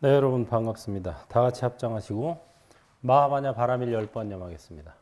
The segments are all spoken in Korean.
네, 여러분 반갑습니다. 다 같이 합장하시고 마하바냐 바라밀 10번 염하겠습니다.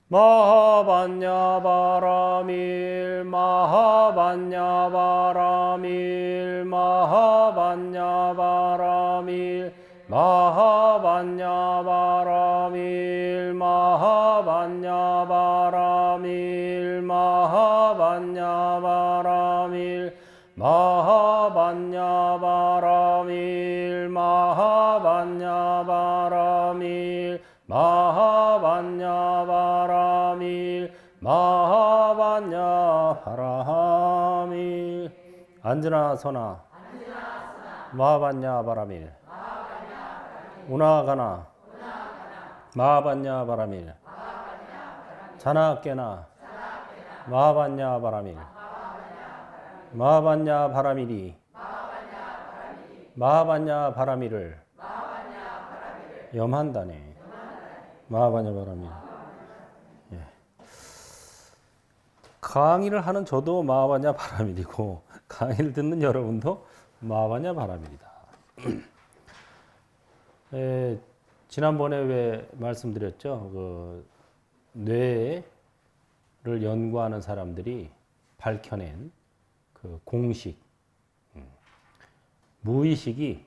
마하바냐 바라밀 마하바냐 바라밀 마하바냐 바라밀 마하바냐 바라밀 마하바냐 바라밀 마하바냐 바라밀 마하바냐 바라밀 마하바냐 바라밀 마하바냐 바라밀 마하바냐 바라밀 앉으나 서나 마하바냐 바라밀 우나가나 마하바냐 바라밀 자나 깨나 마하바냐 바라밀 마하바냐 바라밀이 마하바냐 바라밀을 염한다네. 마하바냐 바라밀. 예. 강의를 하는 저도 마하바냐 바라밀이고 강의를 듣는 여러분도 마하바냐 바라밀이다. 지난번에 왜 말씀드렸죠? 그 뇌를 연구하는 사람들이 밝혀낸 그 공식, 무의식이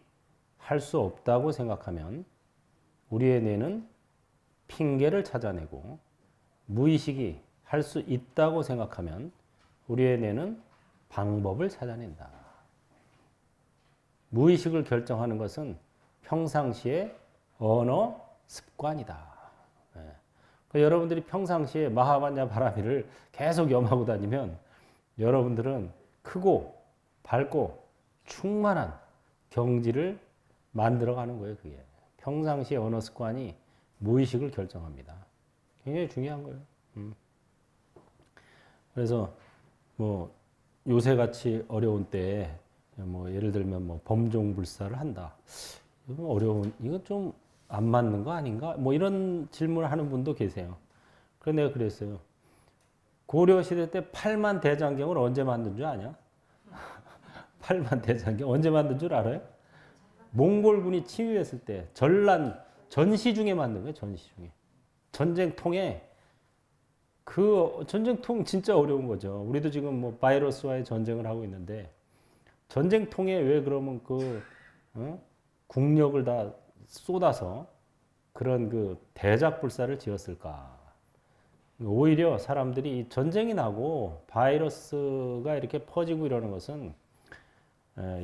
할 수 없다고 생각하면 우리의 뇌는 핑계를 찾아내고, 무의식이 할 수 있다고 생각하면 우리의 뇌는 방법을 찾아낸다. 무의식을 결정하는 것은 평상시의 언어 습관이다. 여러분들이 평상시에 마하바냐 바라밀을 계속 염하고 다니면 여러분들은 크고 밝고 충만한 경지를 만들어가는 거예요. 그게 평상시의 언어 습관이 무의식을 결정합니다. 굉장히 중요한 거예요. 그래서 뭐 요새같이 어려운 때에 뭐 예를 들면 뭐 범종불사를 한다. 이건 어려운, 이건 좀 안 맞는 거 아닌가? 뭐 이런 질문을 하는 분도 계세요. 그래서 내가 그랬어요. 고려시대 때 8만 대장경을 언제 만든 줄 아냐? 8만 대장경 언제 만든 줄 알아요? 몽골군이 침입했을 때 전시 중에 만든 거예요. 전시 중에. 전쟁통에 그 전쟁통 진짜 어려운 거죠. 우리도 지금 뭐 바이러스와의 전쟁을 하고 있는데 전쟁통에 왜 그러면 국력을 다 쏟아서 그런 그 대작불사를 지었을까? 오히려 사람들이 전쟁이 나고 바이러스가 이렇게 퍼지고 이러는 것은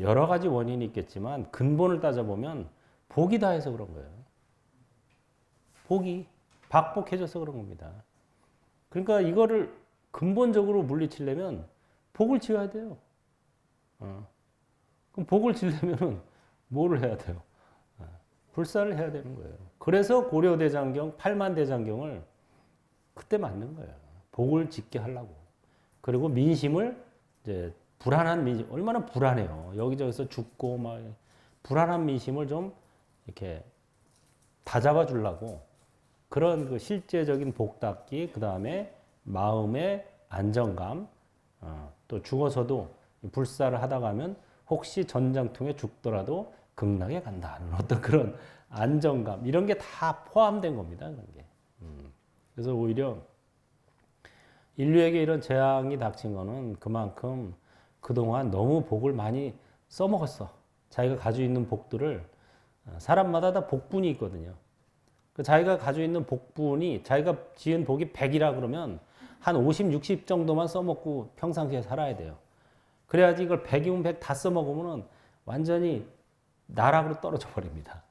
여러 가지 원인이 있겠지만 근본을 따져보면 복이 다해서 그런 거예요. 복이 박복해져서 그런 겁니다. 그러니까 이거를 근본적으로 물리치려면 복을 지어야 돼요. 그럼 복을 지려면은 뭐를 해야 돼요? 불사를 해야 되는 거예요. 그래서 고려대장경, 8만 대장경을 그때 만든 거예요. 복을 짓게 하려고. 그리고 민심을 이제 불안한 민심, 얼마나 불안해요. 여기저기서 죽고 막 불안한 민심을 좀 이렇게 다잡아 주려고 그런 그 실제적인 복 닦기, 그 다음에 마음의 안정감, 또 죽어서도 불사를 하다 가면 혹시 전장통에 죽더라도 극락에 간다는 어떤 그런 안정감, 이런 게 다 포함된 겁니다. 그런 게. 그래서 오히려 인류에게 이런 재앙이 닥친 거는 그만큼 그동안 너무 복을 많이 써먹었어. 자기가 가지고 있는 복들을, 사람마다 다 복분이 있거든요. 그 자기가 가지고 있는 복분이, 자기가 지은 복이 100이라 그러면 한 50, 60 정도만 써먹고 평상시에 살아야 돼요. 그래야지 이걸 100이면 100 다 써먹으면 완전히 나락으로 떨어져 버립니다.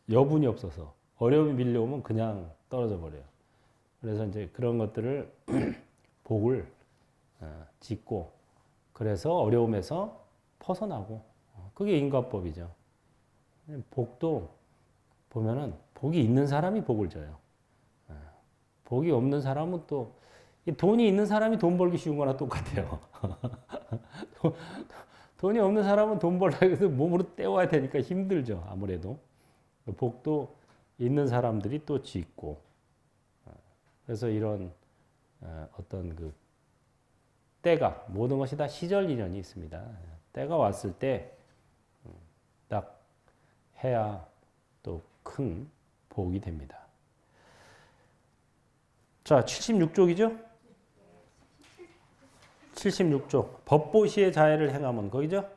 여분이 없어서. 어려움이 밀려오면 그냥 떨어져 버려요. 그래서 이제 그런 것들을 복을 짓고, 그래서 어려움에서 벗어나고, 그게 인과법이죠. 복도 보면은 복이 있는 사람이 복을 줘요. 복이 없는 사람은 또, 돈이 있는 사람이 돈 벌기 쉬운 거나 똑같아요. 돈이 없는 사람은 돈 벌려고 해서 몸으로 때워야 되니까 힘들죠. 아무래도. 복도 있는 사람들이 또 짓고. 그래서 이런 어떤 그 때가, 모든 것이 다 시절 인연이 있습니다. 때가 왔을 때 딱 해야 또 큰 복이 됩니다. 자, 76쪽이죠? 76쪽. 법보시의 자애를 행하면 거기죠?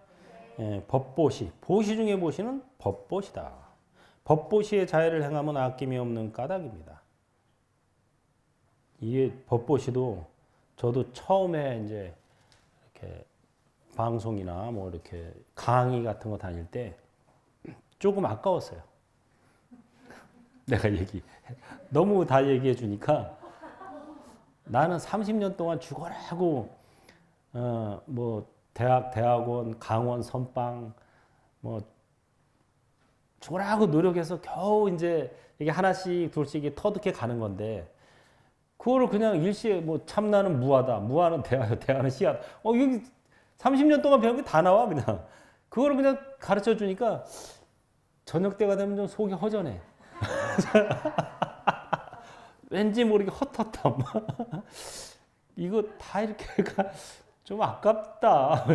예, 법보시. 보시 중에 보시는 법보시다. 법보시의 자애를 행하면 아낌이 없는 까닭입니다. 이게 법보시도 저도 처음에 이제 이렇게 방송이나 뭐 이렇게 강의 같은 거 다닐 때 조금 아까웠어요. 내가 너무 다 얘기해 주니까 나는 30년 동안 죽어라고 뭐 대학원, 강원, 선빵 뭐 죽어라고 노력해서 겨우 이제 이게 하나씩 둘씩 터득해 가는 건데 그거를 그냥 일시에 뭐 참나는 무하다, 무하는 대하여, 대하는 씨하다. 여기 30년 동안 배운 게 다 나와 그냥. 그거를 그냥 가르쳐 주니까 저녁 때가 되면 좀 속이 허전해. 왠지 모르게 헛헛함. 이거 다 이렇게 좀 아깝다.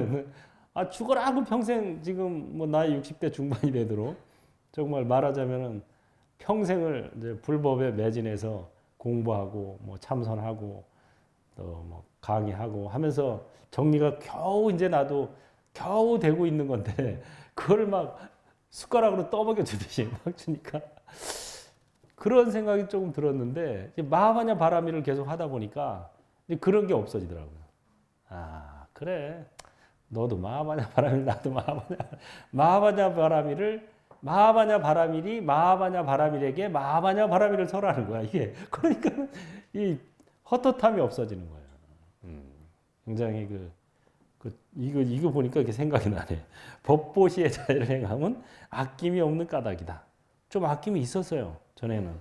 죽어라고 평생 지금 뭐 나이 60대 중반이 되도록 정말 말하자면은 평생을 이제 불법에 매진해서 공부하고 뭐 참선하고 또 뭐 강의하고 하면서 정리가 겨우 이제 나도 겨우 되고 있는 건데 그걸 막 숟가락으로 떠먹여 주듯이 막 주니까 그런 생각이 조금 들었는데 마하바냐 바라미를 계속 하다 보니까 그런 게 없어지더라고요. 아 그래 너도 마하바냐 바라미 나도 마하바냐 바라미를 마하바냐 바라밀이 마하바냐 바라밀에게 마하바냐 바라밀을 설하는 거야 이게. 그러니까 이 헛헛함이 없어지는 거예요. 굉장히 이거 보니까 이렇게 생각이 나네. 법보시의 자애를 행하면 아낌이 없는 까닭이다. 좀 아낌이 있었어요 전에는.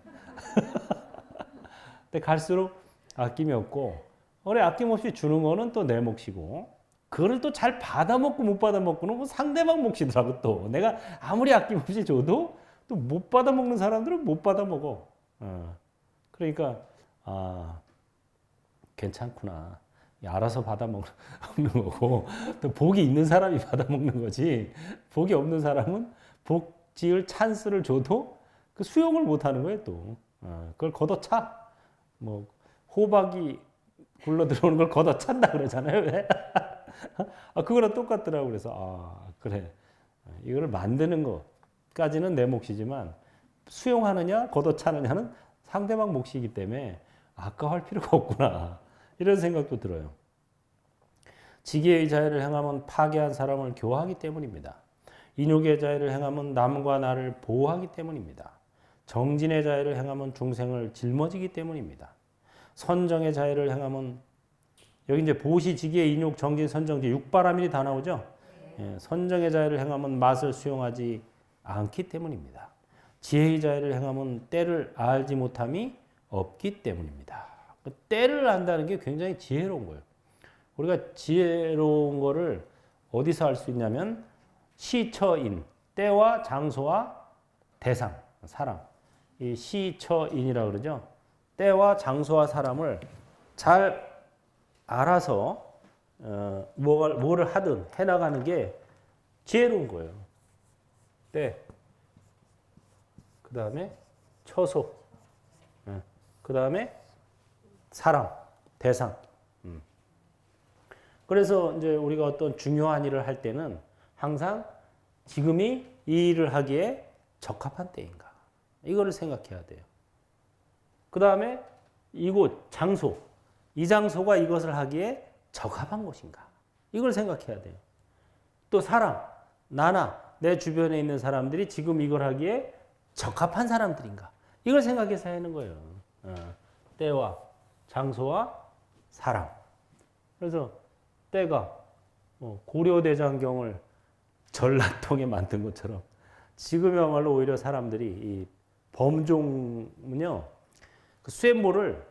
근데 갈수록 아낌이 없고 그래 아낌없이 주는 거는 또 내 몫이고 그거를 또 잘 받아먹고 못 받아먹고는 뭐 상대방 몫이더라고. 또 내가 아무리 아낌없이 줘도 또 못 받아먹는 사람들은 못 받아먹어. 그러니까 괜찮구나. 알아서 받아먹는 거고 또 복이 있는 사람이 받아먹는 거지 복이 없는 사람은 복 지을 찬스를 줘도 그 수용을 못하는 거예요 또. 그걸 걷어차. 뭐 호박이 굴러 들어오는 걸 걷어찬다 그러잖아요. 왜? 그거랑 똑같더라고. 그래서 그래 이거를 만드는 것까지는 내 몫이지만 수용하느냐 걷어차느냐는 상대방 몫이기 때문에 아까워할 필요가 없구나 이런 생각도 들어요. 지기의 자애를 행하면 파괴한 사람을 교화하기 때문입니다. 인욕의 자애를 행하면 남과 나를 보호하기 때문입니다. 정진의 자애를 행하면 중생을 짊어지기 때문입니다. 선정의 자애를 행하면 여기 이제 보시, 지기의 인욕, 정진, 선정지 6바라밀이 다 나오죠. 예, 선정의 자애를 행하면 맛을 수용하지 않기 때문입니다. 지혜의 자애를 행하면 때를 알지 못함이 없기 때문입니다. 그 때를 안다는 게 굉장히 지혜로운 거예요. 우리가 지혜로운 거를 어디서 알 수 있냐면 시처인, 때와 장소와 대상, 사람. 이 시처인이라고 그러죠. 때와 장소와 사람을 잘 알아서 뭐를 하든 해나가는 게 지혜로운 거예요. 때, 그 다음에 처소, 그 다음에 사람, 대상. 그래서 이제 우리가 어떤 중요한 일을 할 때는 항상 지금이 이 일을 하기에 적합한 때인가. 이거를 생각해야 돼요. 그 다음에 이곳, 장소. 이 장소가 이것을 하기에 적합한 곳인가. 이걸 생각해야 돼요. 또 사람, 나나 내 주변에 있는 사람들이 지금 이걸 하기에 적합한 사람들인가. 이걸 생각해서 하는 거예요. 때와 장소와 사람. 그래서 때가 고려대장경을 전라통에 만든 것처럼 지금이야말로 오히려 사람들이 이 범종은요 그 쇠물을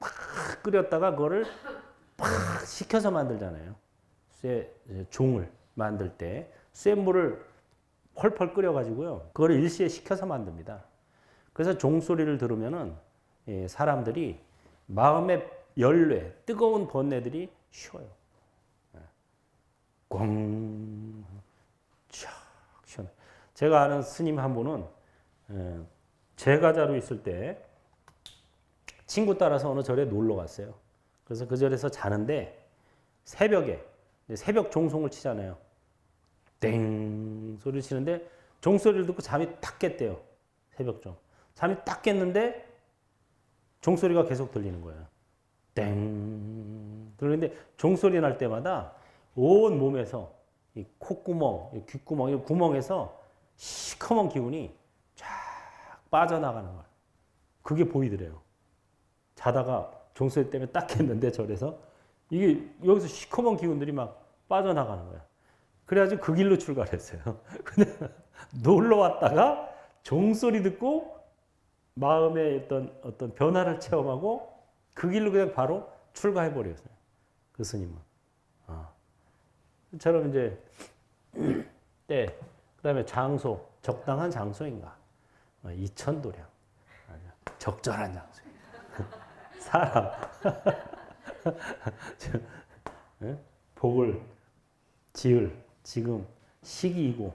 팍 끓였다가 그거를 팍 식혀서 만들잖아요. 종을 만들 때 쇠물을 펄펄 끓여가지고요 그거를 일시에 식혀서 만듭니다. 그래서 종소리를 들으면은 사람들이 마음의 열뇌, 뜨거운 번뇌들이 쉬어요. 꽝, 촥, 시원해. 제가 아는 스님 한 분은 제가자로 있을 때 친구 따라서 어느 절에 놀러 갔어요. 그래서 그 절에서 자는데 새벽에 새벽 종송을 치잖아요. 땡 소리를 치는데 종소리를 듣고 잠이 탁 깼대요. 새벽종. 잠이 딱 깼는데 종소리가 계속 들리는 거예요. 땡 들리는데 종소리 날 때마다 온 몸에서 이 콧구멍, 이 귓구멍, 이 구멍에서 시커먼 기운이 쫙 빠져나가는 거예요. 그게 보이더래요. 자다가 종소리 때문에 딱 깼는데 절에서 이게 여기서 시커먼 기운들이 막 빠져나가는 거야. 그래가지고 그 길로 출발했어요. 근데 놀러 왔다가 종소리 듣고 마음의 어떤 변화를 체험하고 그 길로 그냥 바로 출가해 버렸어요. 그 스님은. 저처럼 이제 때 그다음에 장소 적당한 장소인가 이천도량 적절한 장소. 사람 복을 지을 지금 시기이고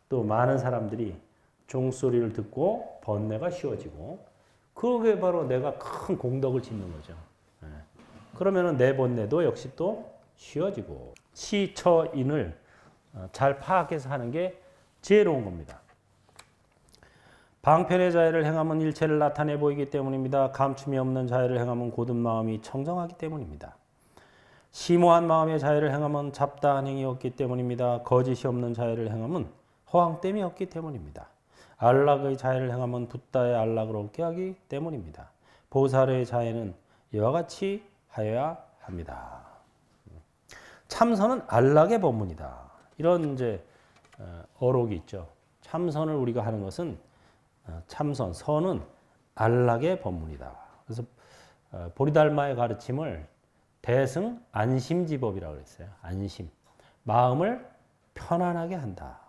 또 많은 사람들이 종소리를 듣고 번뇌가 쉬워지고 그게 바로 내가 큰 공덕을 짓는 거죠. 그러면은 내 번뇌도 역시 또 쉬워지고 시처인을 잘 파악해서 하는 게 지혜로운 겁니다. 방편의 자해를 행하면 일체를 나타내 보이기 때문입니다. 감춤이 없는 자해를 행하면 고든 마음이 청정하기 때문입니다. 심오한 마음의 자해를 행하면 잡다한 행이 없기 때문입니다. 거짓이 없는 자해를 행하면 허황됨이 없기 때문입니다. 안락의 자해를 행하면 붓다의 안락을 얻게 하기 때문입니다. 보살의 자해는 이와 같이 하여야 합니다. 참선은 안락의 법문이다. 이런 이제 어록이 있죠. 참선을 우리가 하는 것은 참선, 선은 안락의 법문이다. 그래서 보리달마의 가르침을 대승 안심지법이라고 그랬어요. 안심. 마음을 편안하게 한다.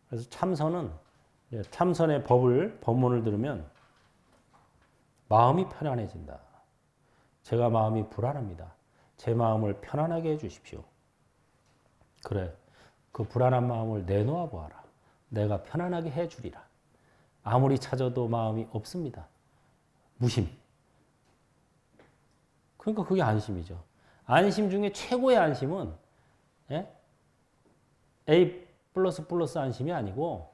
그래서 참선은 참선의 법문을 들으면 마음이 편안해진다. 제가 마음이 불안합니다. 제 마음을 편안하게 해주십시오. 그래, 그 불안한 마음을 내놓아 보아라. 내가 편안하게 해주리라. 아무리 찾아도 마음이 없습니다. 무심. 그러니까 그게 안심이죠. 안심 중에 최고의 안심은 A++ 안심이 아니고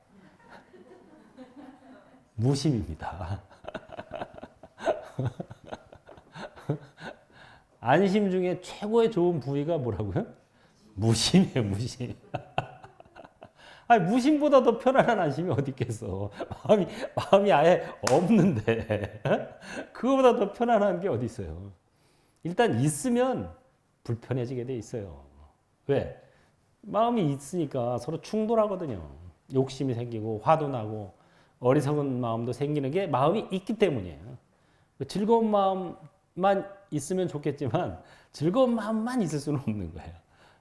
무심입니다. 안심 중에 최고의 좋은 부위가 뭐라고요? 무심이에요, 무심. 아니, 무심보다 더 편안한 안심이 어디 있겠어. 마음이 아예 없는데. 그거보다 더 편안한 게 어디 있어요. 일단 있으면 불편해지게 돼 있어요. 왜? 마음이 있으니까 서로 충돌하거든요. 욕심이 생기고 화도 나고 어리석은 마음도 생기는 게 마음이 있기 때문이에요. 즐거운 마음만 있으면 좋겠지만 즐거운 마음만 있을 수는 없는 거예요.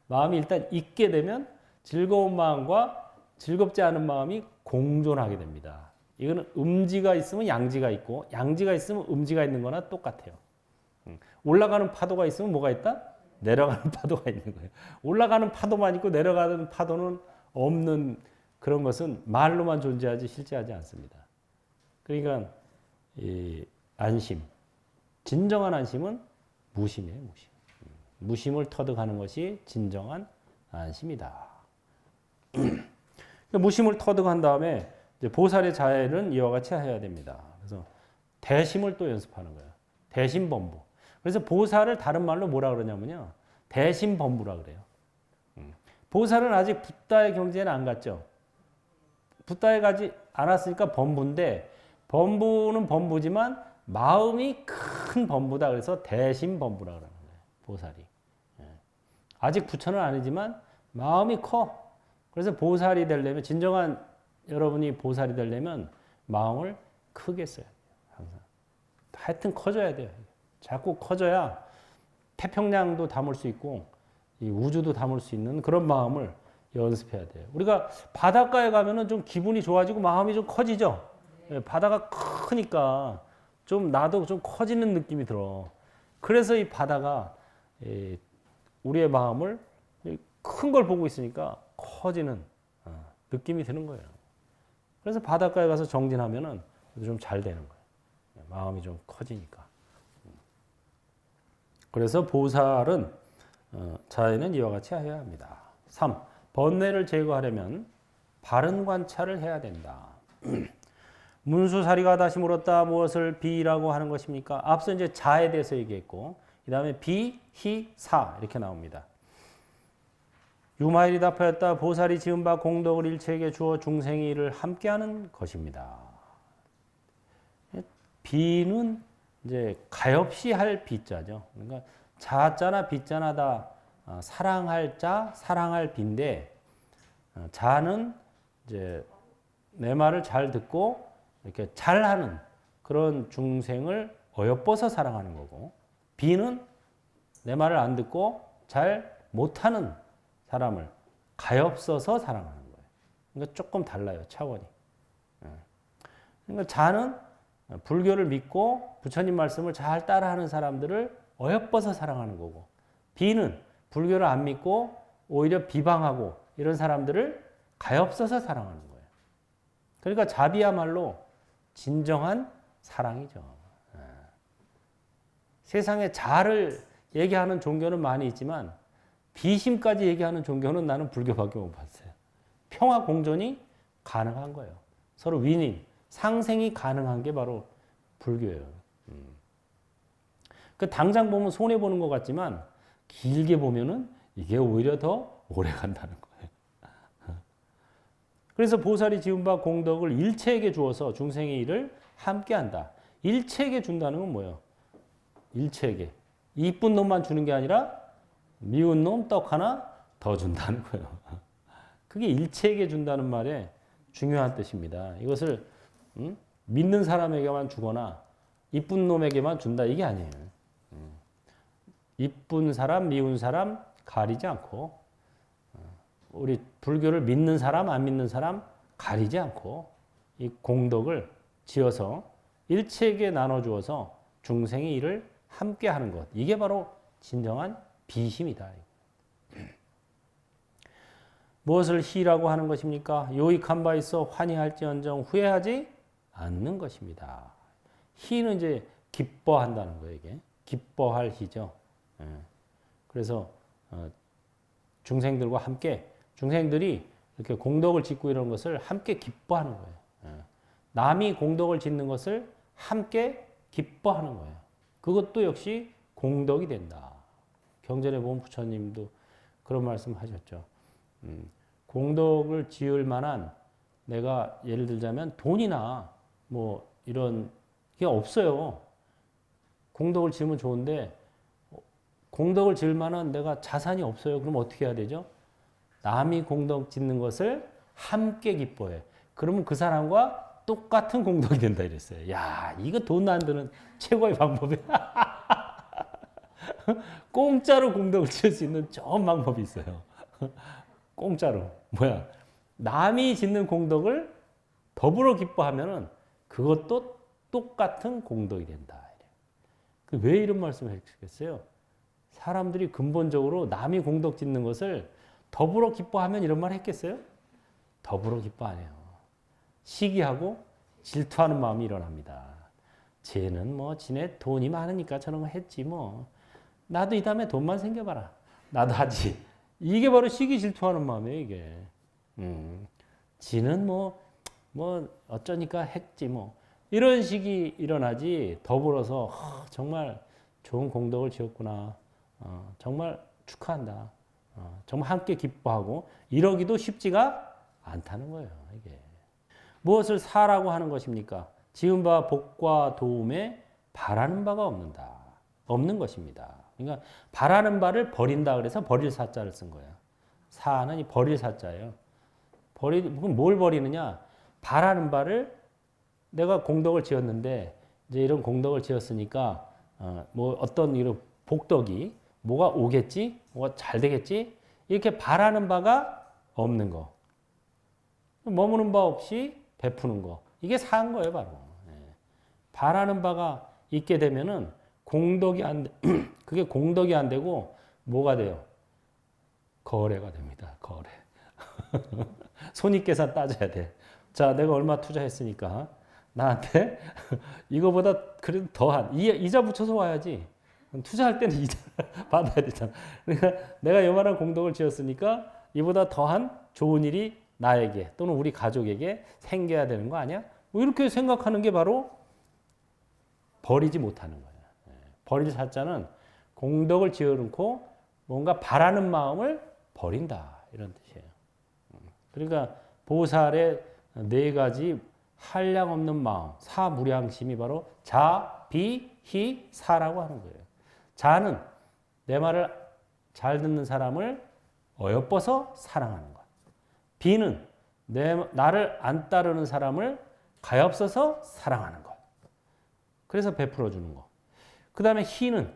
마음이 일단 있게 되면 즐거운 마음과 즐겁지 않은 마음이 공존하게 됩니다. 이거는 음지가 있으면 양지가 있고 양지가 있으면 음지가 있는 거나 똑같아요. 올라가는 파도가 있으면 뭐가 있다? 내려가는 파도가 있는 거예요. 올라가는 파도만 있고 내려가는 파도는 없는 그런 것은 말로만 존재하지 실제하지 않습니다. 그러니까 이 안심, 진정한 안심은 무심이에요. 무심. 무심을 터득하는 것이 진정한 안심이다. 무심을 터득한 다음에 이제 보살의 자해는 이와 같이 해야 됩니다. 그래서 대심을 또 연습하는 거예요. 대심범부. 그래서 보살을 다른 말로 뭐라 그러냐면요. 대심범부라 그래요. 보살은 아직 붓다의 경지에는 안 갔죠. 붓다에 가지 않았으니까 범부인데 범부는 범부지만 마음이 큰 범부다. 그래서 대심범부라 그러는 거예요. 보살이. 아직 부처는 아니지만 마음이 커. 그래서 보살이 되려면 진정한 여러분이 보살이 되려면 마음을 크게 써야 돼요. 항상. 하여튼 커져야 돼요. 자꾸 커져야 태평양도 담을 수 있고 이 우주도 담을 수 있는 그런 마음을 연습해야 돼요. 우리가 바닷가에 가면은 좀 기분이 좋아지고 마음이 좀 커지죠. 바다가 크니까 좀 나도 좀 커지는 느낌이 들어. 그래서 이 바다가 우리의 마음을 큰 걸 보고 있으니까 커지는 느낌이 드는 거예요. 그래서 바닷가에 가서 정진하면은 좀 잘 되는 거예요. 마음이 좀 커지니까. 그래서 보살은 자해는 이와 같이 해야 합니다. 3. 번뇌를 제거하려면 바른 관찰을 해야 된다. 문수사리가 다시 물었다. 무엇을 비라고 하는 것입니까? 앞서 이제 자에 대해서 얘기했고, 그 다음에 비, 희, 사 이렇게 나옵니다. 유마일이 답하였다. 보살이 지은 바 공덕을 일체에게 주어 중생이 이를 함께하는 것입니다. 비는 이제 가엾이 할 비자죠. 그러니까 자자나 비자나 다 사랑할 자, 사랑할 비인데, 자는 이제 내 말을 잘 듣고 이렇게 잘하는 그런 중생을 어여뻐서 사랑하는 거고, 비는 내 말을 안 듣고 잘 못하는 사람을 가엾어서 사랑하는 거예요. 그러니까 조금 달라요, 차원이. 그러니까 자는 불교를 믿고 부처님 말씀을 잘 따라하는 사람들을 어여뻐서 사랑하는 거고, 비는 불교를 안 믿고 오히려 비방하고 이런 사람들을 가엾어서 사랑하는 거예요. 그러니까 자비야말로 진정한 사랑이죠. 세상에 자를 얘기하는 종교는 많이 있지만 비심까지 얘기하는 종교는 나는 불교밖에 못 봤어요. 평화 공존이 가능한 거예요. 서로 윈윈, 상생이 가능한 게 바로 불교예요. 그 당장 보면 손해 보는 것 같지만 길게 보면은 이게 오히려 더 오래 간다는 거예요. 그래서 보살이 지은 바 공덕을 일체에게 주어서 중생의 일을 함께한다. 일체에게 준다는 건 뭐예요? 일체에게. 이쁜 놈만 주는 게 아니라 미운 놈 떡 하나 더 준다는 거예요. 그게 일체에게 준다는 말의 중요한 뜻입니다. 이것을 믿는 사람에게만 주거나 이쁜 놈에게만 준다 이게 아니에요. 이쁜 사람, 미운 사람 가리지 않고, 우리 불교를 믿는 사람, 안 믿는 사람 가리지 않고 이 공덕을 지어서 일체에게 나눠주어서 중생의 일을 함께 하는 것. 이게 바로 진정한 비심이다. 무엇을 희라고 하는 것입니까? 요익한 바 있어 환희할지언정 후회하지 않는 것입니다. 희는 이제 기뻐한다는 거예요. 이게 기뻐할 희죠. 그래서 중생들과 함께, 중생들이 이렇게 공덕을 짓고 이런 것을 함께 기뻐하는 거예요. 남이 공덕을 짓는 것을 함께 기뻐하는 거예요. 그것도 역시 공덕이 된다. 경전에 보면 부처님도 그런 말씀 하셨죠. 공덕을 지을 만한, 내가 예를 들자면 돈이나 뭐 이런 게 없어요. 공덕을 지으면 좋은데 공덕을 지을 만한 내가 자산이 없어요. 그럼 어떻게 해야 되죠? 남이 공덕 짓는 것을 함께 기뻐해. 그러면 그 사람과 똑같은 공덕이 된다 이랬어요. 야, 이거 돈 안 드는 최고의 방법이야. 공짜로 공덕을 지을 수 있는 좋은 방법이 있어요. 공짜로. 뭐야? 남이 짓는 공덕을 더불어 기뻐하면은 그것도 똑같은 공덕이 된다. 왜 이런 말씀을 했겠어요? 사람들이 근본적으로 남이 공덕 짓는 것을 더불어 기뻐하면 이런 말 했겠어요? 더불어 기뻐 안 해요. 시기하고 질투하는 마음이 일어납니다. 쟤는 뭐 지네 돈이 많으니까 저런 거 했지 뭐. 나도 이 다음에 돈만 생겨봐라. 나도 하지. 이게 바로 시기 질투하는 마음이에요, 이게. 지는 뭐 어쩌니까 했지 뭐. 이런 식이 일어나지, 더불어서 정말 좋은 공덕을 지었구나. 정말 축하한다. 정말 함께 기뻐하고 이러기도 쉽지가 않다는 거예요. 이게 무엇을 사라고 하는 것입니까? 지은 바 복과 도움에 바라는 바가 없는 것입니다. 그러니까 바라는 바를 버린다 그래서 버릴 사자를 쓴 거예요. 사는 이 버릴 사자예요. 그럼 뭘 버리느냐? 바라는 바를, 내가 공덕을 지었는데 이제 이런 공덕을 지었으니까 뭐 어떤 이런 복덕이 뭐가 오겠지, 뭐가 잘 되겠지, 이렇게 바라는 바가 없는 거, 머무는 바 없이 베푸는 거, 이게 사한 거예요, 바로. 바라는 바가 있게 되면은 공덕이 그게 공덕이 안 되고 뭐가 돼요? 거래가 됩니다. 거래. 손익계산 따져야 돼. 자, 내가 얼마 투자했으니까 나한테 이거보다 그래도 더한 이자 붙여서 와야지. 투자할 때는 이자 받아야 되잖아. 그러니까 내가 요만한 공덕을 지었으니까 이보다 더한 좋은 일이 나에게 또는 우리 가족에게 생겨야 되는 거 아니야? 뭐 이렇게 생각하는 게 바로 버리지 못하는 거예요. 버릴 사자는 공덕을 지어놓고 뭔가 바라는 마음을 버린다 이런 뜻이에요. 그러니까 보살의 네 가지 한량없는 마음, 사무량심이 바로 자, 비, 희, 사라고 하는 거예요. 자는 내 말을 잘 듣는 사람을 어여뻐서 사랑하는 것. 비는 나를 안 따르는 사람을 가엾어서 사랑하는 것. 그래서 베풀어 주는 것. 그 다음에 희는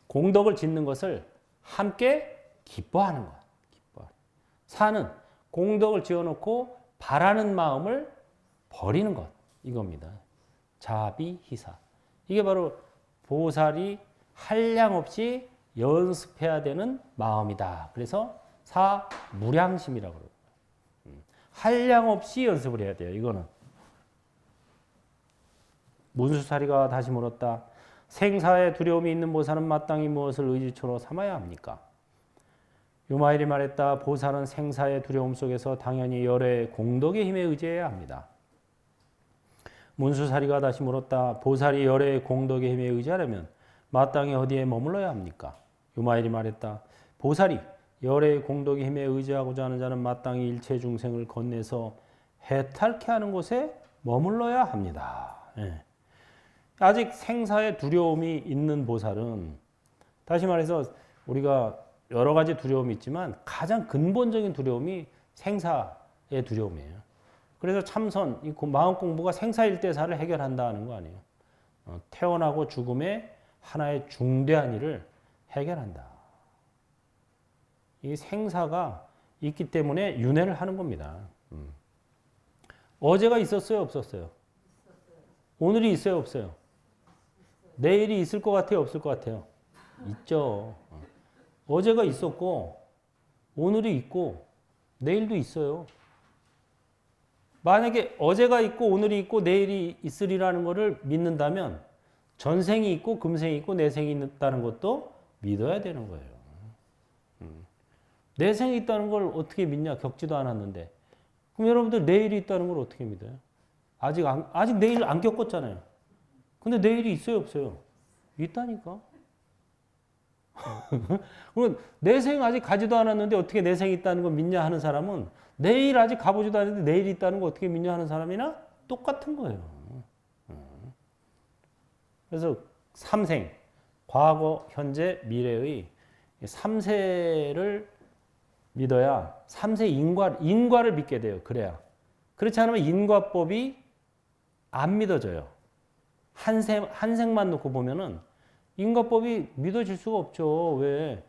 공덕을 짓는 것을 함께 기뻐하는 것. 사는 공덕을 지어놓고 바라는 마음을 버리는 것. 이겁니다. 자비희사. 이게 바로 보살이 한량없이 연습해야 되는 마음이다. 그래서 사무량심이라고 그래요. 한량없이 연습을 해야 돼요. 이거는. 문수사리가 다시 물었다. 생사에 두려움이 있는 보살은 마땅히 무엇을 의지처로 삼아야 합니까? 유마일이 말했다. 보살은 생사의 두려움 속에서 당연히 열의 공덕의 힘에 의지해야 합니다. 문수사리가 다시 물었다. 보살이 열의 공덕의 힘에 의지하려면 마땅히 어디에 머물러야 합니까? 유마일이 말했다. 보살이 열의 공덕의 힘에 의지하고자 하는 자는 마땅히 일체 중생을 건네서 해탈케 하는 곳에 머물러야 합니다. 예. 아직 생사의 두려움이 있는 보살은 다시 말해서 우리가 여러 가지 두려움이 있지만 가장 근본적인 두려움이 생사의 두려움이에요. 그래서 참선, 이 마음 공부가 생사일대사를 해결한다는 거 아니에요. 태어나고 죽음의 하나의 중대한 일을 해결한다. 이 생사가 있기 때문에 윤회를 하는 겁니다. 어제가 있었어요, 없었어요? 오늘이 있어요, 없어요? 내일이 있을 것 같아요, 없을 것 같아요? 있죠. 어제가 있었고 오늘이 있고 내일도 있어요. 만약에 어제가 있고 오늘이 있고 내일이 있으리라는 것을 믿는다면 전생이 있고 금생이 있고 내생이 있다는 것도 믿어야 되는 거예요. 내생이 있다는 걸 어떻게 믿냐? 겪지도 않았는데. 그럼 여러분들 내일이 있다는 걸 어떻게 믿어요? 아직 내일 안 겪었잖아요. 근데 내일이 있어요, 없어요? 있다니까. 그럼 내생 아직 가지도 않았는데 어떻게 내생이 있다는 걸 믿냐 하는 사람은 내일 아직 가보지도 않았는데 내일이 있다는 걸 어떻게 믿냐 하는 사람이나 똑같은 거예요. 그래서 삼생, 과거, 현재, 미래의 삼세를 믿어야 삼세 인과를 믿게 돼요. 그래야. 그렇지 않으면 인과법이 안 믿어져요. 한 생만 놓고 보면은 인과법이 믿어질 수가 없죠. 왜?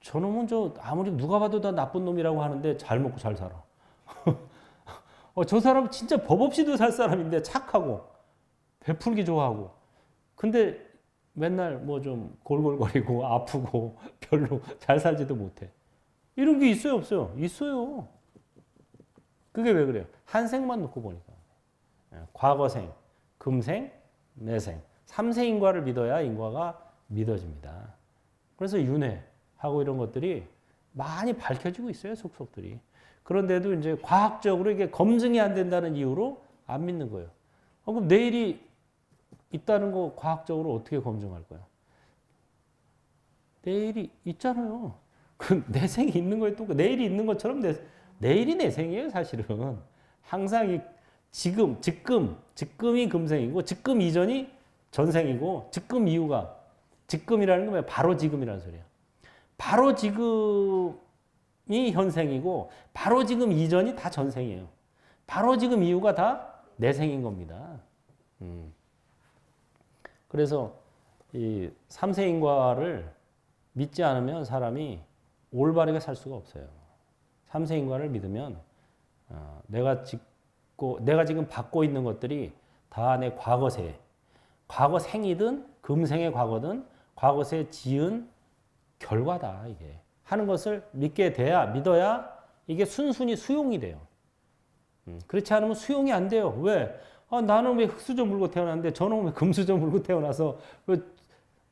저놈은 아무리 누가 봐도 다 나쁜 놈이라고 하는데 잘 먹고 잘 살아. 저 사람은 진짜 법 없이도 살 사람인데 착하고 베풀기 좋아하고. 근데 맨날 뭐 좀 골골거리고 아프고 별로 잘 살지도 못해. 이런 게 있어요, 없어요? 있어요. 그게 왜 그래요? 한 생만 놓고 보니까. 과거생, 금생, 내생. 삼세 인과를 믿어야 인과가 믿어집니다. 그래서 윤회하고 이런 것들이 많이 밝혀지고 있어요, 속속들이. 그런데도 이제 과학적으로 이게 검증이 안 된다는 이유로 안 믿는 거예요. 그럼 내일이 있다는 거 과학적으로 어떻게 검증할 거야? 내일이 있잖아요. 그 내생이 있는 거에 또 내일이 있는 것처럼 내일이 내생이에요, 사실은. 항상 지금이 금생이고 지금 이전이 전생이고 지금 이후가 지금이라는 건 바로 지금이라는 소리야. 바로 지금이 현생이고 바로 지금 이전이 다 전생이에요. 바로 지금 이후가 다 내생인 겁니다. 그래서 이 삼세인과를 믿지 않으면 사람이 올바르게 살 수가 없어요. 삼세인과를 믿으면 내가 지금 받고 있는 것들이 다 내 과거생이든 금생의 과거든 과거세 지은 결과다. 이게 하는 것을 믿어야 이게 순순히 수용이 돼요. 그렇지 않으면 수용이 안 돼요. 왜? 나는 왜 흙수저 물고 태어났는데 저는 왜 금수저 물고 태어나서 왜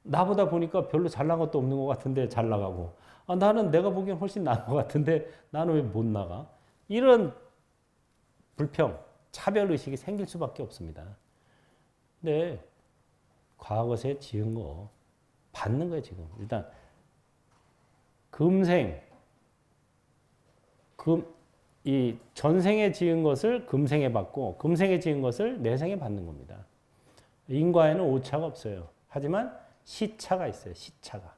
나보다 보니까 별로 잘난 것도 없는 것 같은데 잘 나가고 나는 내가 보기엔 훨씬 나은 것 같은데 나는 왜 못 나가? 이런 불평, 차별의식이 생길 수밖에 없습니다. 근데 과거세 지은 거 받는 거예요 지금. 일단 이 전생에 지은 것을 금생에 받고 금생에 지은 것을 내생에 받는 겁니다. 인과에는 오차가 없어요. 하지만 시차가 있어요. 시차가.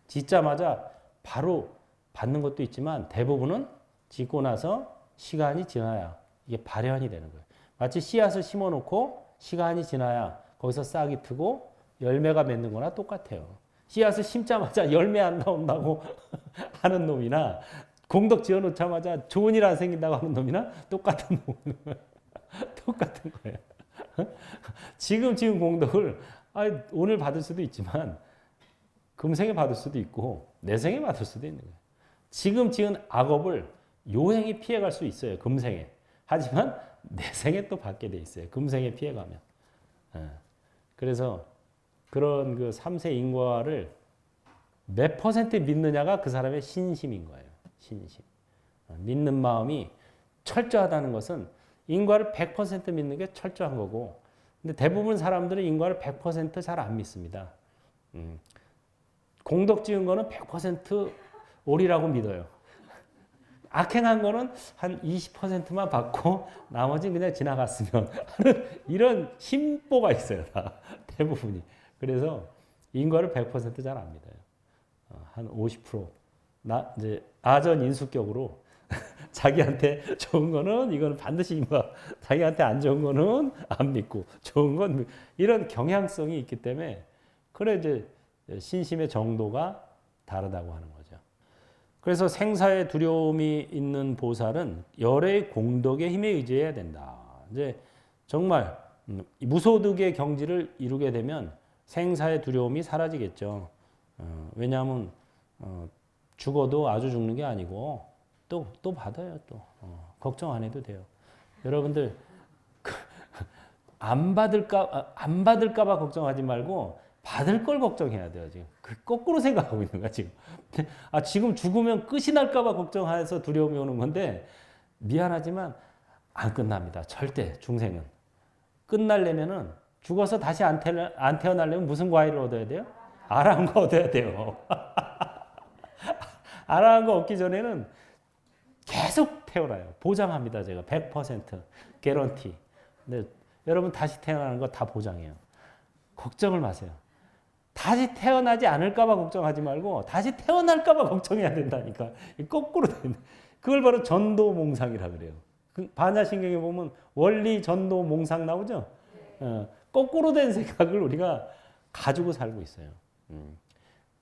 짓자마자 바로 받는 것도 있지만 대부분은 짓고 나서 시간이 지나야 이게 발현이 되는 거예요. 마치 씨앗을 심어놓고 시간이 지나야 거기서 싹이 트고 열매가 맺는 거나 똑같아요. 씨앗을 심자마자 열매 안 나온다고 하는 놈이나 공덕 지어놓자마자 좋은 일 안 생긴다고 하는 놈이나 똑같은 놈이에요. 똑같은 거예요. 지금 지은 공덕을 오늘 받을 수도 있지만 금생에 받을 수도 있고 내생에 받을 수도 있는 거예요. 지금 지은 악업을 요행이 피해갈 수 있어요. 금생에. 하지만 내생에 또 받게 돼 있어요. 금생에 피해가면. 그래서 그런 그 3세 인과를 몇 퍼센트 믿느냐가 그 사람의 신심인 거예요. 신심. 믿는 마음이 철저하다는 것은 인과를 100% 믿는 게 철저한 거고, 근데 대부분 사람들은 인과를 100% 잘 안 믿습니다. 공덕 지은 거는 100% 옳이라고 믿어요. 악행한 거는 한 20%만 받고 나머지는 그냥 지나갔으면 하는 이런 심보가 있어요. 다 대부분이. 그래서 인과를 100% 잘 안 믿어요. 한 50%. 이제 아전 인수격으로 자기한테 좋은 거는 이거는 반드시 인과, 자기한테 안 좋은 거는 안 믿고 좋은 건 이런 경향성이 있기 때문에 그래 이제 신심의 정도가 다르다고 하는 거죠. 그래서 생사의 두려움이 있는 보살은 열의 공덕의 힘에 의지해야 된다. 이제 정말 무소득의 경지를 이루게 되면 생사의 두려움이 사라지겠죠. 왜냐하면 죽어도 아주 죽는 게 아니고 또 받아요. 또 걱정 안 해도 돼요. 여러분들 안 받을까 봐 걱정하지 말고 받을 걸 걱정해야 돼요. 지금 거꾸로 생각하고 있는 거야 지금. 지금 죽으면 끝이 날까 봐 걱정해서 두려움이 오는 건데 미안하지만 안 끝납니다. 절대 중생은 끝날려면은 죽어서 다시 안 태어나려면 무슨 과일을 얻어야 돼요? 아랑거 얻어야 돼요. 아랑거 얻기 전에는 계속 태어나요. 보장합니다. 제가 100% 개런티. 근데 여러분 다시 태어나는 거 다 보장해요. 걱정을 마세요. 다시 태어나지 않을까 봐 걱정하지 말고 다시 태어날까 봐 걱정해야 된다니까. 거꾸로 되는. 그걸 바로 전도몽상이라 그래요. 반야신경에 보면 원리 전도몽상 나오죠? 거꾸로 된 생각을 우리가 가지고 살고 있어요.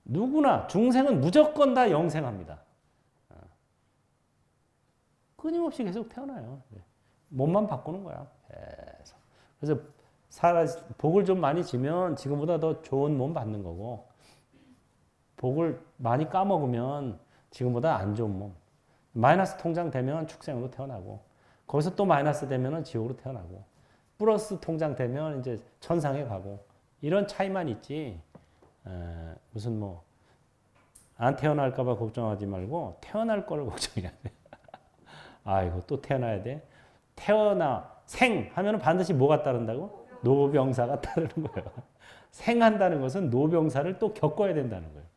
누구나 중생은 무조건 다 영생합니다. 끊임없이 계속 태어나요. 몸만 바꾸는 거야. 계속. 그래서 복을 좀 많이 지면 지금보다 더 좋은 몸 받는 거고, 복을 많이 까먹으면 지금보다 안 좋은 몸. 마이너스 통장 되면 축생으로 태어나고, 거기서 또 마이너스 되면 지옥으로 태어나고, 플러스 통장 되면 이제 천상에 가고, 이런 차이만 있지. 무슨 안 태어날까봐 걱정하지 말고 태어날 거를 걱정해야 돼. 아이고 또 태어나야 돼. 생 하면 반드시 뭐가 따른다고? 노병사가 따르는 거예요. 생한다는 것은 노병사를 또 겪어야 된다는 거예요.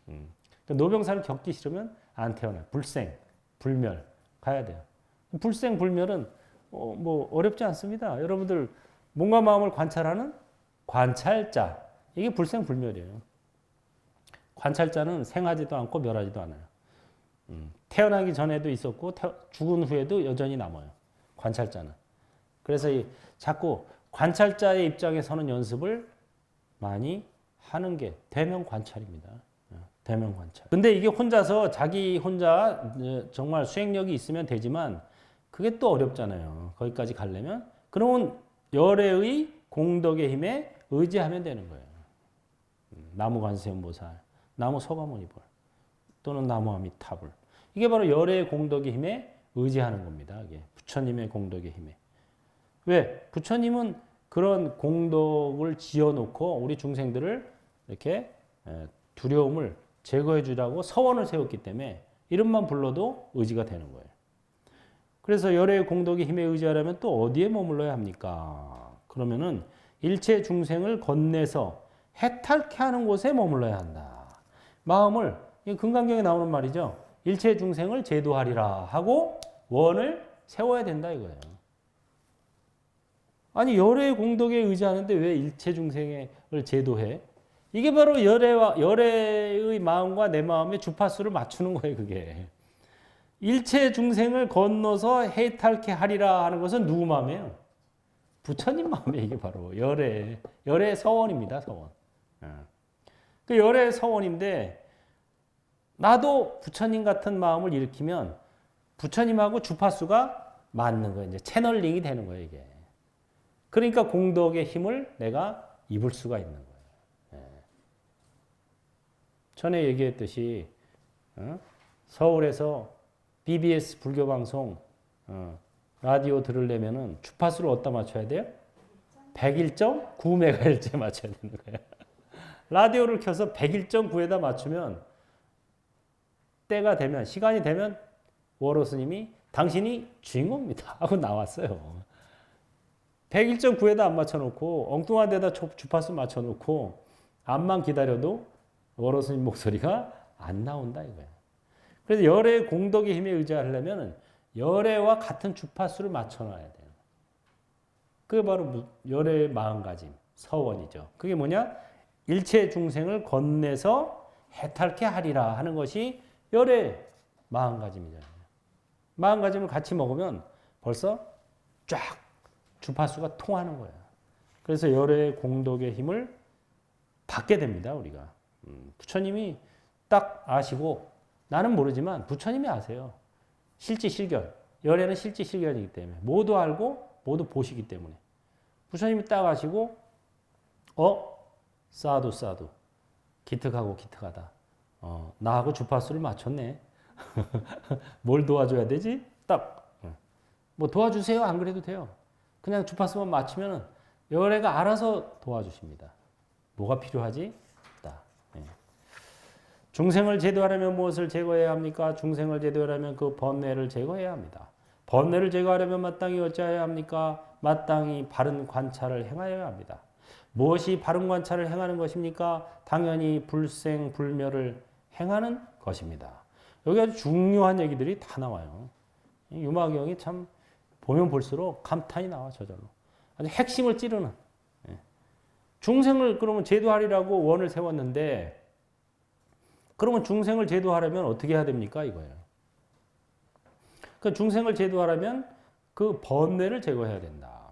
그러니까 노병사를 겪기 싫으면 안 태어나요. 불생, 불멸 가야 돼요. 불생, 불멸은 어렵지 않습니다. 여러분들 몸과 마음을 관찰하는 관찰자, 이게 불생, 불멸이에요. 관찰자는 생하지도 않고 멸하지도 않아요. 태어나기 전에도 있었고 죽은 후에도 여전히 남아요. 관찰자는. 그래서 자꾸 관찰자의 입장에 서는 연습을 많이 하는 게 대면 관찰입니다. 대면 관찰. 근데 이게 혼자서 자기 혼자 정말 수행력이 있으면 되지만 그게 또 어렵잖아요. 거기까지 가려면. 그러면 열애의 공덕의 힘에 의지하면 되는 거예요. 나무 관세음보살, 나무 소가모니볼. 또는 나무아미타불. 이게 바로 열의 공덕의 힘에 의지하는 겁니다. 이게 부처님의 공덕의 힘에. 왜? 부처님은 그런 공덕을 지어놓고 우리 중생들을 이렇게 두려움을 제거해 주라고 서원을 세웠기 때문에 이름만 불러도 의지가 되는 거예요. 그래서 열의 공덕의 힘에 의지하려면 또 어디에 머물러야 합니까? 그러면은 일체 중생을 건네서 해탈케 하는 곳에 머물러야 한다. 마음을, 금강경에 나오는 말이죠. 일체 중생을 제도하리라 하고 원을 세워야 된다 이거예요. 아니 열의 공덕에 의지하는데 왜 일체 중생을 제도해? 이게 바로 열의 마음과 내 마음의 주파수를 맞추는 거예요. 그게. 일체 중생을 건너서 해탈케 하리라 하는 것은 누구 마음이에요? 부처님 마음이에요. 이게 바로 열의 서원입니다. 서원. 그 열의 서원인데 나도 부처님 같은 마음을 일으키면 부처님하고 주파수가 맞는 거예요. 이제 채널링이 되는 거예요. 이게. 그러니까 공덕의 힘을 내가 입을 수가 있는 거예요. 전에 얘기했듯이 서울에서 BBS 불교방송 라디오 들으려면은 주파수를 어디다 맞춰야 돼요? 101.9MHz에 맞춰야 되는 거예요. 라디오를 켜서 101.9에다 맞추면 때가 되면 시간이 되면 워로 스님이 당신이 주인공입니다 하고 나왔어요. 101.9에다 안 맞춰놓고 엉뚱한 데다 주파수 맞춰놓고 암만 기다려도 워로 스님 목소리가 안 나온다 이거야. 그래서 열의 공덕의 힘에 의지하려면 열애와 같은 주파수를 맞춰놔야 돼요. 그게 바로 열의 마음가짐, 서원이죠. 그게 뭐냐? 일체 중생을 건네서 해탈케 하리라 하는 것이 열의 마음가짐이잖아요. 마음가짐을 같이 먹으면 벌써 쫙 주파수가 통하는 거예요. 그래서 열의 공덕의 힘을 받게 됩니다, 우리가. 부처님이 딱 아시고 나는 모르지만 부처님이 아세요. 실지실견. 열애는 실지실견이기 때문에 모두 알고 모두 보시기 때문에 부처님이 딱 아시고 사두 기특하고 기특하다. 나하고 주파수를 맞췄네. 뭘 도와줘야 되지? 딱. 뭐 도와주세요. 안 그래도 돼요. 그냥 주파수만 맞추면 열애가 알아서 도와주십니다. 뭐가 필요하지? 중생을 제도하려면 무엇을 제거해야 합니까? 중생을 제도하려면 그 번뇌를 제거해야 합니다. 번뇌를 제거하려면 마땅히 어찌해야 합니까? 마땅히 바른 관찰을 행하여야 합니다. 무엇이 바른 관찰을 행하는 것입니까? 당연히 불생, 불멸을 행하는 것입니다. 여기 아주 중요한 얘기들이 다 나와요. 유마경이 참 보면 볼수록 감탄이 나와 저절로. 아주 핵심을 찌르는. 중생을 그러면 제도하리라고 원을 세웠는데 그러면 중생을 제도하려면 어떻게 해야 됩니까? 이거예요. 그 중생을 제도하려면 그 번뇌를 제거해야 된다.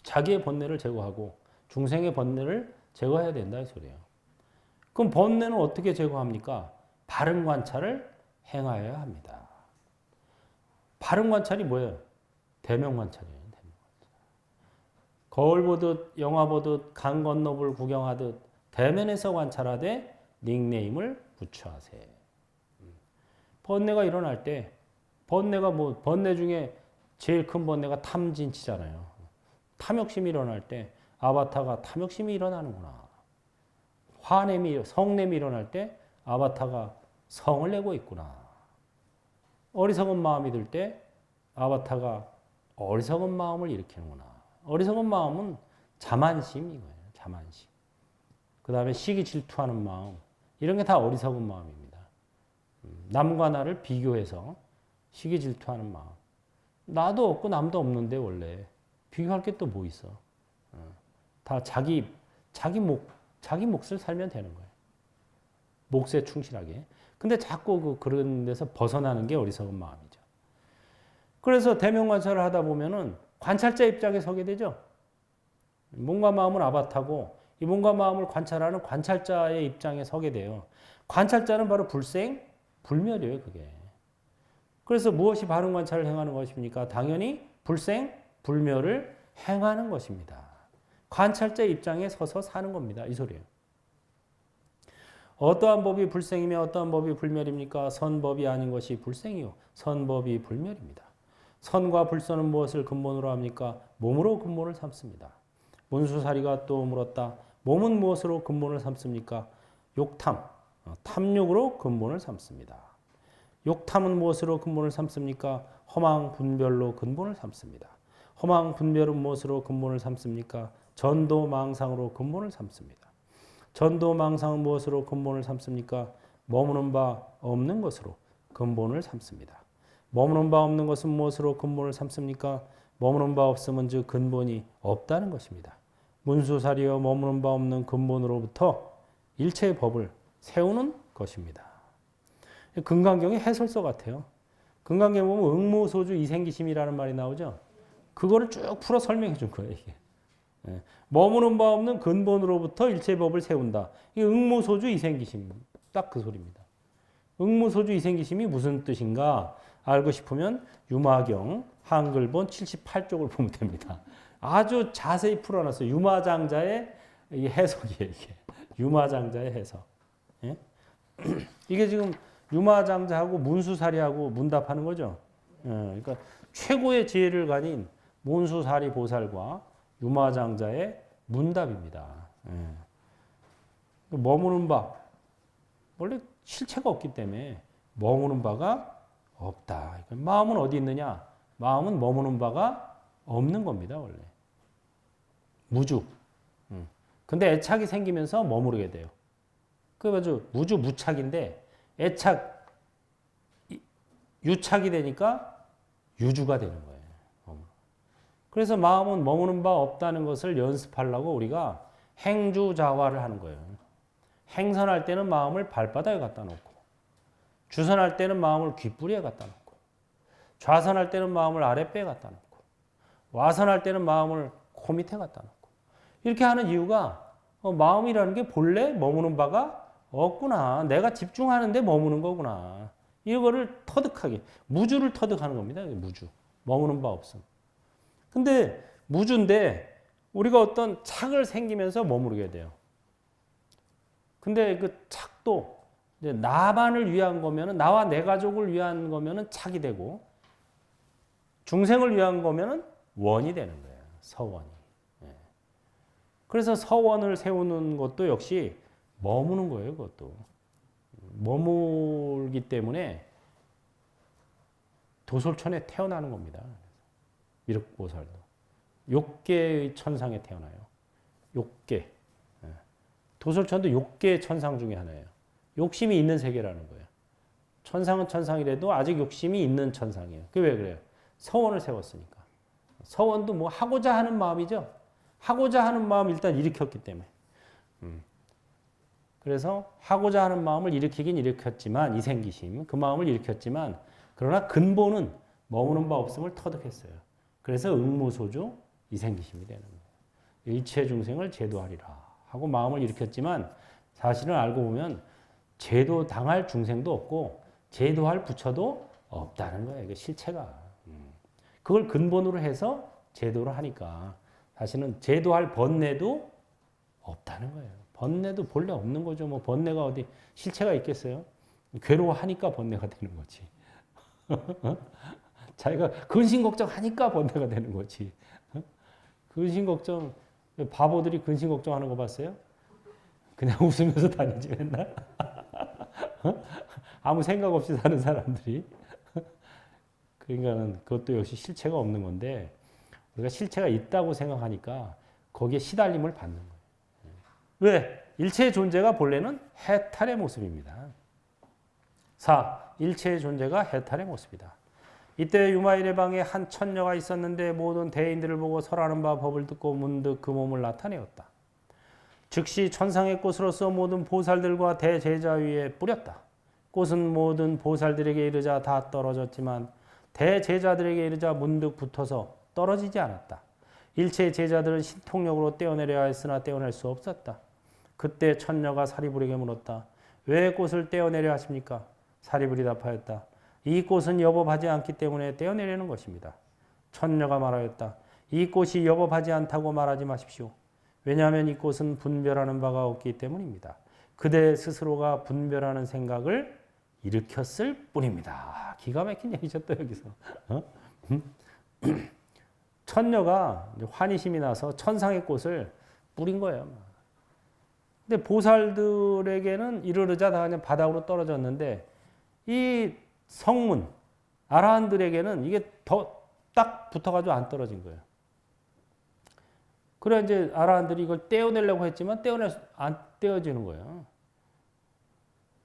자기의 번뇌를 제거하고 중생의 번뇌를 제거해야 된다 이 소리예요. 그럼 번뇌는 어떻게 제거합니까? 바른 관찰을 행하여야 합니다. 바른 관찰이 뭐예요? 대면 관찰이에요. 대면 관찰. 거울 보듯 영화 보듯 강 건너물 구경하듯 대면에서 관찰하되 닉네임을 붙여하세. 번뇌가 일어날 때 번뇌가 번뇌 중에 제일 큰 번뇌가 탐진치잖아요. 탐욕심이 일어날 때 아바타가 탐욕심이 일어나는구나. 성냄이 일어날 때 아바타가 성을 내고 있구나. 어리석은 마음이 들 때 아바타가 어리석은 마음을 일으키는구나. 어리석은 마음은 자만심이거예요. 자만심. 그 다음에 시기 질투하는 마음. 이런 게 다 어리석은 마음입니다. 남과 나를 비교해서 시기 질투하는 마음. 나도 없고 남도 없는데 원래 비교할 게 또 뭐 있어. 다 자기 몫을 살면 되는 거예요. 몫에 충실하게. 근데 자꾸 그런 데서 벗어나는 게 어리석은 마음이죠. 그래서 대면 관찰을 하다 보면은 관찰자 입장에 서게 되죠. 몸과 마음은 아바타고 이 몸과 마음을 관찰하는 관찰자의 입장에 서게 돼요. 관찰자는 바로 불생, 불멸이에요, 그게. 그래서 무엇이 바른 관찰을 행하는 것입니까? 당연히 불생, 불멸을 행하는 것입니다. 관찰자 입장에 서서 사는 겁니다. 이 소리예요. 어떠한 법이 불생이며 어떠한 법이 불멸입니까? 선법이 아닌 것이 불생이요 선법이 불멸입니다. 선과 불선은 무엇을 근본으로 합니까? 몸으로 근본을 삼습니다. 문수사리가 또 물었다. 몸은 무엇으로 근본을 삼습니까? 욕탐, 탐욕으로 근본을 삼습니다. 욕탐은 무엇으로 근본을 삼습니까? 허망 분별로 근본을 삼습니다. 허망 분별은 무엇으로 근본을 삼습니까? 전도 망상으로 근본을 삼습니다. 전도 망상은 무엇으로 근본을 삼습니까? 머무는 바 없는 것으로 근본을 삼습니다. 머무는 바 없는 것은 무엇으로 근본을 삼습니까? 머무는 바 없으면 즉 근본이 없다는 것입니다. 문수사리여 머무는 바 없는 근본으로부터 일체의 법을 세우는 것입니다. 금강경의 해설서 같아요. 금강경 보면 응모소주 이생기심이라는 말이 나오죠. 그거를 쭉 풀어 설명해 준 거예요. 이게. 머무는 바 없는 근본으로부터 일체의 법을 세운다. 이게 응모소주 이생기심 딱 그 소리입니다. 응모소주 이생기심이 무슨 뜻인가 알고 싶으면 유마경 한글본 78쪽을 보면 됩니다. 아주 자세히 풀어놨어요. 유마장자의 해석이에요. 이게. 유마장자의 해석. 예? 이게 지금 유마장자하고 문수사리하고 문답하는 거죠. 예, 그러니까 최고의 지혜를 가진 문수사리 보살과 유마장자의 문답입니다. 예. 머무는 바 원래 실체가 없기 때문에 머무는 바가 없다. 마음은 어디 있느냐? 마음은 머무는 바가 없는 겁니다. 원래 무주. 근데 애착이 생기면서 머무르게 돼요. 그 아주 무주 무착인데 애착 유착이 되니까 유주가 되는 거예요. 그래서 마음은 머무는 바 없다는 것을 연습하려고 우리가 행주자화를 하는 거예요. 행선할 때는 마음을 발바닥에 갖다 놓고, 주선할 때는 마음을 귓부리에 갖다 놓고, 좌선할 때는 마음을 아랫배에 갖다 놓고, 와선할 때는 마음을 코 밑에 갖다 놓고. 이렇게 하는 이유가 마음이라는 게 본래 머무는 바가 없구나. 내가 집중하는데 머무는 거구나. 이거를 터득하게, 무주를 터득하는 겁니다. 무주. 머무는 바 없음. 근데 무주인데 우리가 어떤 착을 생기면서 머무르게 돼요. 근데 그 착도 이제 나만을 위한 거면은 나와 내 가족을 위한 거면은 착이 되고 중생을 위한 거면은 원이 되는 거예요. 서원이. 그래서 서원을 세우는 것도 역시 머무는 거예요. 그것도 머물기 때문에 도솔천에 태어나는 겁니다. 미륵보살도 욕계의 천상에 태어나요. 욕계. 도솔천도 욕계의 천상 중에 하나예요. 욕심이 있는 세계라는 거예요. 천상은 천상이라도 아직 욕심이 있는 천상이에요. 그게 왜 그래요? 서원을 세웠으니까. 서원도 뭐 하고자 하는 마음이죠. 하고자 하는 마음을 일단 일으켰기 때문에. 그래서 하고자 하는 마음을 일으키긴 일으켰지만 이생기심 그 마음을 일으켰지만 그러나 근본은 머무는 바 없음을 터득했어요. 그래서 응무소주 이생기심이 되는 거예요. 일체 중생을 제도하리라 하고 마음을 일으켰지만 사실은 알고 보면 제도 당할 중생도 없고 제도할 부처도 없다는 거예요. 이게 실체가. 그걸 근본으로 해서 제도를 하니까 사실은 제도할 번뇌도 없다는 거예요. 번뇌도 본래 없는 거죠. 뭐 번뇌가 어디 실체가 있겠어요? 괴로워하니까 번뇌가 되는 거지. 자기가 근심 걱정하니까 번뇌가 되는 거지. 근심 걱정 바보들이 근심 걱정하는 거 봤어요? 그냥 웃으면서 다니지 맨날. 아무 생각 없이 사는 사람들이. 그러니까는 그것도 역시 실체가 없는 건데 우리가 실체가 있다고 생각하니까 거기에 시달림을 받는 거예요. 왜? 일체의 존재가 본래는 해탈의 모습입니다. 4. 일체의 존재가 해탈의 모습이다. 이때 유마일의 방에 한 천녀가 있었는데 모든 대인들을 보고 설하는 바 법을 듣고 문득 그 몸을 나타내었다. 즉시 천상의 꽃으로서 모든 보살들과 대제자 위에 뿌렸다. 꽃은 모든 보살들에게 이르자 다 떨어졌지만 대제자들에게 이르자 문득 붙어서 떨어지지 않았다. 일체의 제자들은 신통력으로 떼어내려야 했으나 떼어낼 수 없었다. 그때 천녀가 사리불에게 물었다. 왜 꽃을 떼어내려 하십니까? 사리불이 답하였다. 이 꽃은 여법하지 않기 때문에 떼어내려는 것입니다. 천녀가 말하였다. 이 꽃이 여법하지 않다고 말하지 마십시오. 왜냐하면 이 꽃은 분별하는 바가 없기 때문입니다. 그대 스스로가 분별하는 생각을 일으켰을 뿐입니다. 기가 막힌 얘기죠, 또 여기서. 천녀가 환희심이 나서 천상의 꽃을 뿌린 거예요. 근데 보살들에게는 이르르자 다 그냥 바닥으로 떨어졌는데 이 성문, 아라한들에게는 이게 더 딱 붙어가지고 안 떨어진 거예요. 그래 이제 아라한들이 이걸 떼어내려고 했지만 안 떼어지는 거예요.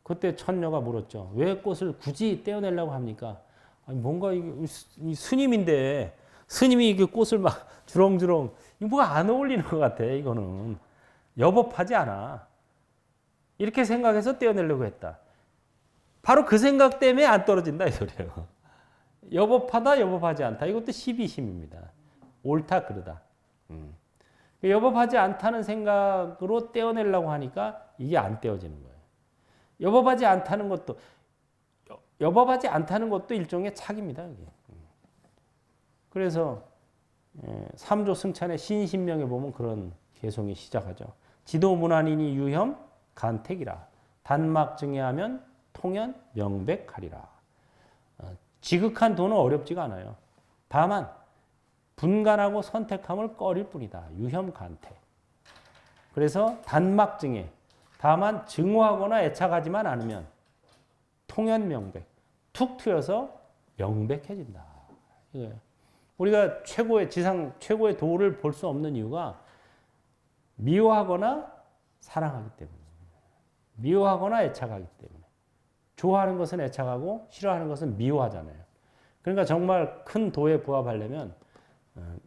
그때 천녀가 물었죠. 왜 꽃을 굳이 떼어내려고 합니까? 아니 뭔가 이 스님인데 스님이 이게 꽃을 막 주렁주렁 이거 뭐가 안 어울리는 것 같아. 이거는 여법하지 않아. 이렇게 생각해서 떼어내려고 했다. 바로 그 생각 때문에 안 떨어진다 이 소리예요. 여법하다 여법하지 않다. 이것도 시비심입니다. 옳다 그르다. 여법하지 않다는 생각으로 떼어내려고 하니까 이게 안 떼어지는 거예요. 여법하지 않다는 것도 일종의 착입니다. 이게. 그래서 삼조 승찬의 신신명에 보면 그런 개송이 시작하죠. 지도문안이니 유혐 간택이라. 단막 증해하면 통연 명백하리라. 지극한 도는 어렵지가 않아요. 다만 분간하고 선택함을 꺼릴 뿐이다. 유혐 간택. 그래서 단막 증해. 다만 증오하거나 애착하지만 않으면 통연 명백. 툭 트여서 명백해진다. 우리가 지상 최고의 도를 볼 수 없는 이유가 미워하거나 사랑하기 때문에. 미워하거나 애착하기 때문에. 좋아하는 것은 애착하고 싫어하는 것은 미워하잖아요. 그러니까 정말 큰 도에 부합하려면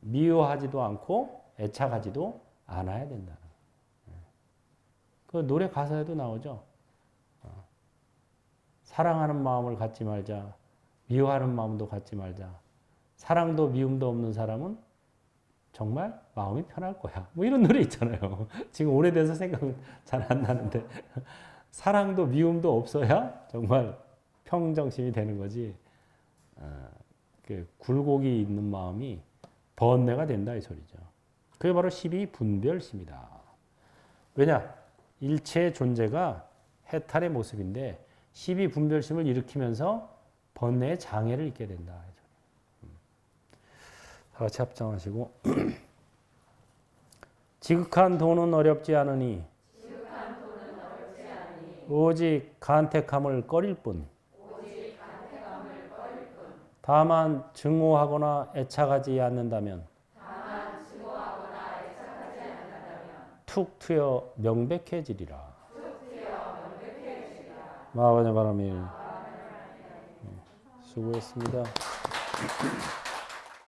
미워하지도 않고 애착하지도 않아야 된다. 그 노래 가사에도 나오죠. 사랑하는 마음을 갖지 말자. 미워하는 마음도 갖지 말자. 사랑도 미움도 없는 사람은 정말 마음이 편할 거야. 뭐 이런 노래 있잖아요. 지금 오래돼서 생각은 잘 안 나는데 사랑도 미움도 없어야 정말 평정심이 되는 거지. 그 굴곡이 있는 마음이 번뇌가 된다 이 소리죠. 그게 바로 십이분별심이다. 왜냐? 일체의 존재가 해탈의 모습인데 십이분별심을 일으키면서 번뇌의 장애를 잊게 된다. 다 같이 합장하시고 지극한 도는 어렵지 않으니 오직 간택함을 꺼릴 뿐. 다만 증오하거나 애착하지 않는다면 툭 트여 명백해지리라. 마하바냐 바람이 수고했습니다.